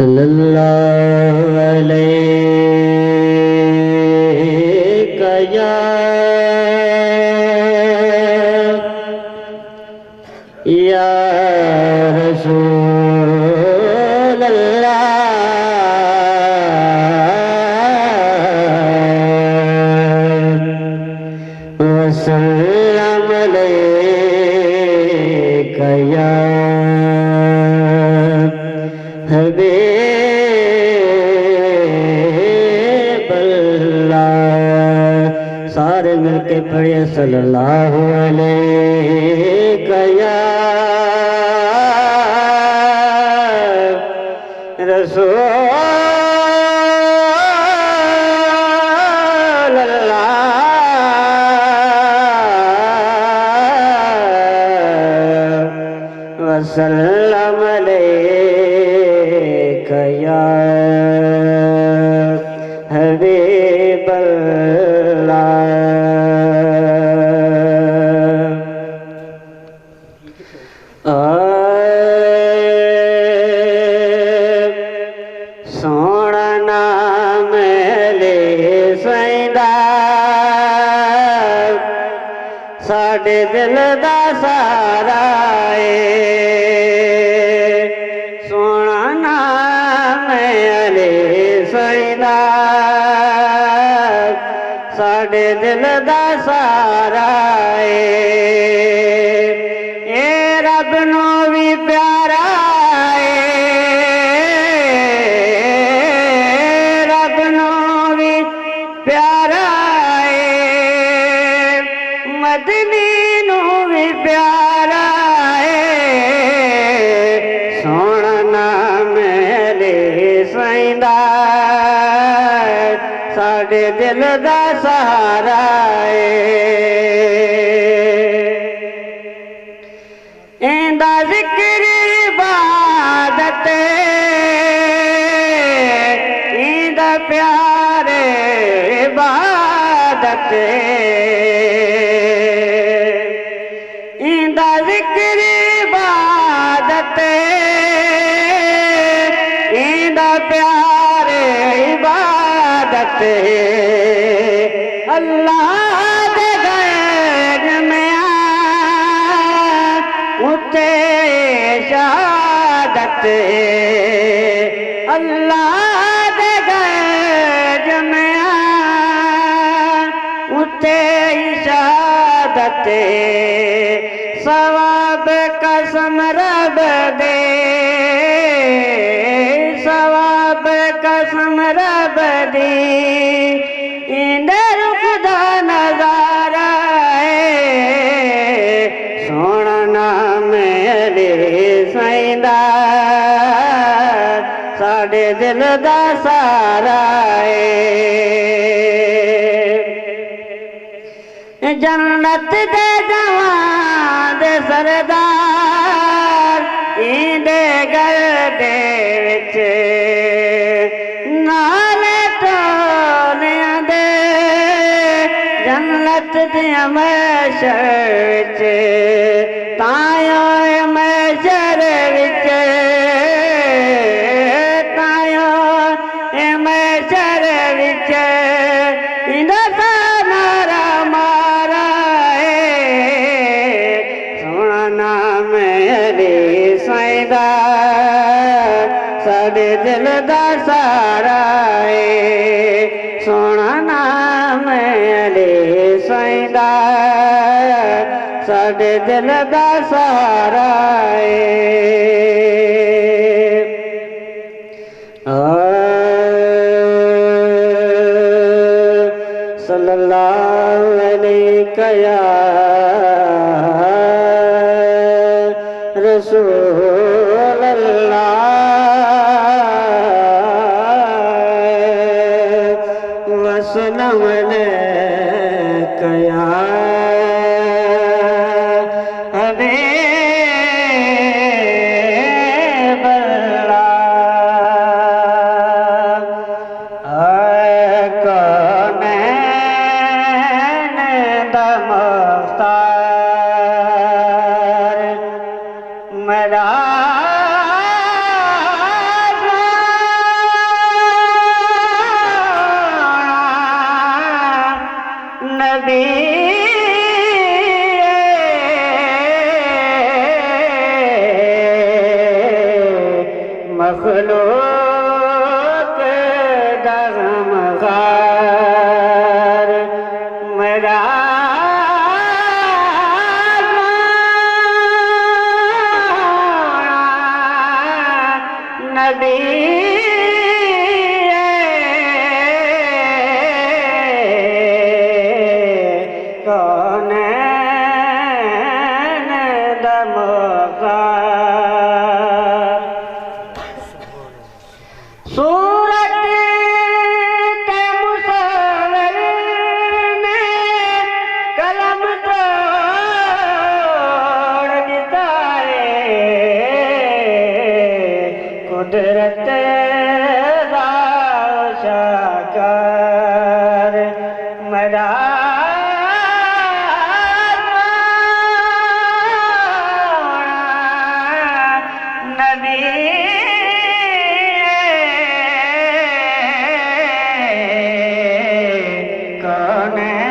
सल्लल्लाहु अलैहि या रसूल अल्लाह वसल्लम अलैका या हबीब अल्लाह। सारे मिलके पढ़िए सल्लल्लाहु अलैहि या रसूल अल्लाह वसल्लम अलैका या हबीब अल्लाह। सोना नाम ले सैंदा साडे दिल दा सारा सोना नाम ले सैंदा साडे दिल दा सारा ए रब नू भी प्यारा प्यारा मदनी नू भी प्यारा सोना नाम ले सैंदा साडे दिल दा सहारा इंदा जिक्र इबादत इंदा प्यार इबादत इंदा जिक्र इबादत इंदा प्यार इबादत अल्लाह दे गैर में उते शहादत अल्लाह दे गैर में उते शहादत सवाब कसम रब दे सवाब कसम रब दी इंदे रुख दा नजारा सोना नाम ले सैंदा साडे दिल दा सारा जन्नत दे जवान दे सरदार इंदे घर दे विच नाले टोलियां दे जन्नत दे महशर विच तायो महशर विच तायो महशर विच इंदा नारा मारा सोना नाम ले सैंदा साडे दिल दा सारा सोना नाम ले सैंदा साडे दिल दा सारा सल्लल्लाहु अलैहि या रसूल अल्लाह वसल्लम अलैका या हबीब अल्लाह कौनैन दा मुख्तार मेरा मखलूक दगमगार मेरा नबी सूरत के मुसव्विर ने कलम तोड़ दिता कुदरत दा शाकर मेरा कौन है